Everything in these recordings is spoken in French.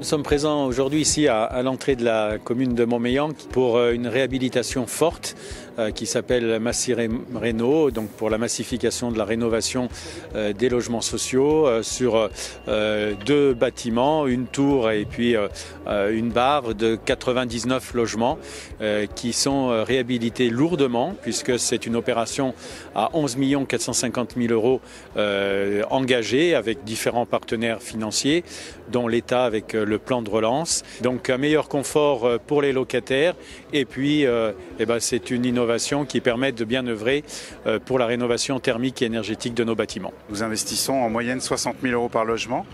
sommes présents aujourd'hui ici à l'entrée de la commune de Montmélian pour une réhabilitation forte qui s'appelle MassiRéno, donc pour la massification de la rénovation des logements sociaux sur 2 bâtiments, une tour et puis une barre de 99 logements qui sont réhabilités lourdement puisque c'est une opération à 11 450 000 euros engagée avec différents partenaires financiers dont l'État avec le plan de relance. Donc un meilleur confort pour les locataires et puis c'est une innovation qui permet de bien œuvrer pour la rénovation thermique et énergétique de nos bâtiments. Nous investissons en moyenne 60 000 euros par logement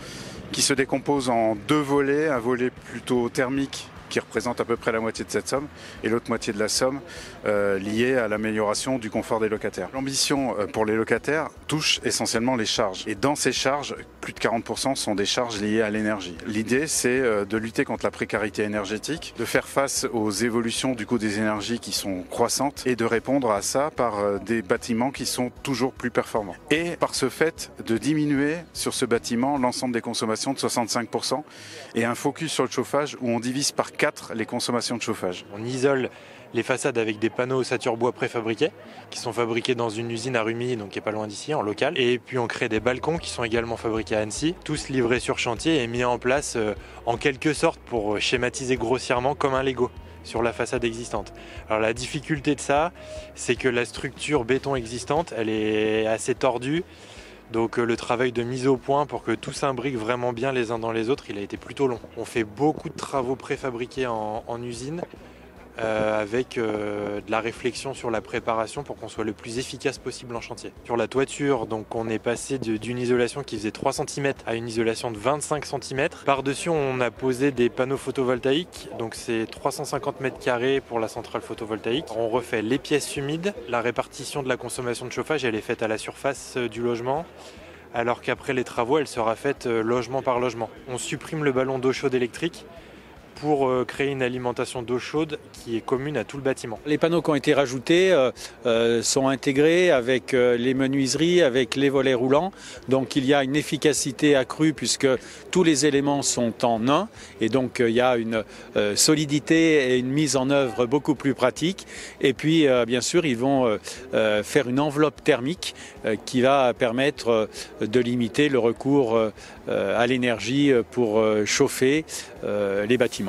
qui se décompose en 2 volets, un volet plutôt thermique qui représente à peu près la moitié de cette somme et l'autre moitié de la somme liée à l'amélioration du confort des locataires. L'ambition pour les locataires touche essentiellement les charges et dans ces charges, plus de 40% sont des charges liées à l'énergie. L'idée c'est de lutter contre la précarité énergétique, de faire face aux évolutions du coût des énergies qui sont croissantes et de répondre à ça par des bâtiments qui sont toujours plus performants. Et par ce fait de diminuer sur ce bâtiment l'ensemble des consommations de 65% et un focus sur le chauffage où on divise par 4 les consommations de chauffage. On isole les façades avec des panneaux ossature bois préfabriqués qui sont fabriqués dans une usine à Rumilly, donc qui est pas loin d'ici, en local. Et puis on crée des balcons qui sont également fabriqués à Annecy, tous livrés sur chantier et mis en place en quelque sorte pour schématiser grossièrement comme un Lego sur la façade existante. Alors la difficulté de ça, c'est que la structure béton existante, elle est assez tordue. Donc le travail de mise au point pour que tout s'imbrique vraiment bien les uns dans les autres, il a été plutôt long. On fait beaucoup de travaux préfabriqués en usine avec de la réflexion sur la préparation pour qu'on soit le plus efficace possible en chantier. Sur la toiture, donc on est passé d'une isolation qui faisait 3 cm à une isolation de 25 cm. Par-dessus, on a posé des panneaux photovoltaïques, donc c'est 350 m² pour la centrale photovoltaïque. On refait les pièces humides, la répartition de la consommation de chauffage, elle est faite à la surface du logement, alors qu'après les travaux, elle sera faite logement par logement. On supprime le ballon d'eau chaude électrique pour créer une alimentation d'eau chaude qui est commune à tout le bâtiment. Les panneaux qui ont été rajoutés sont intégrés avec les menuiseries, avec les volets roulants. Donc il y a une efficacité accrue puisque tous les éléments sont en un et donc il y a une solidité et une mise en œuvre beaucoup plus pratique. Et puis bien sûr ils vont faire une enveloppe thermique qui va permettre de limiter le recours à l'énergie pour chauffer les bâtiments.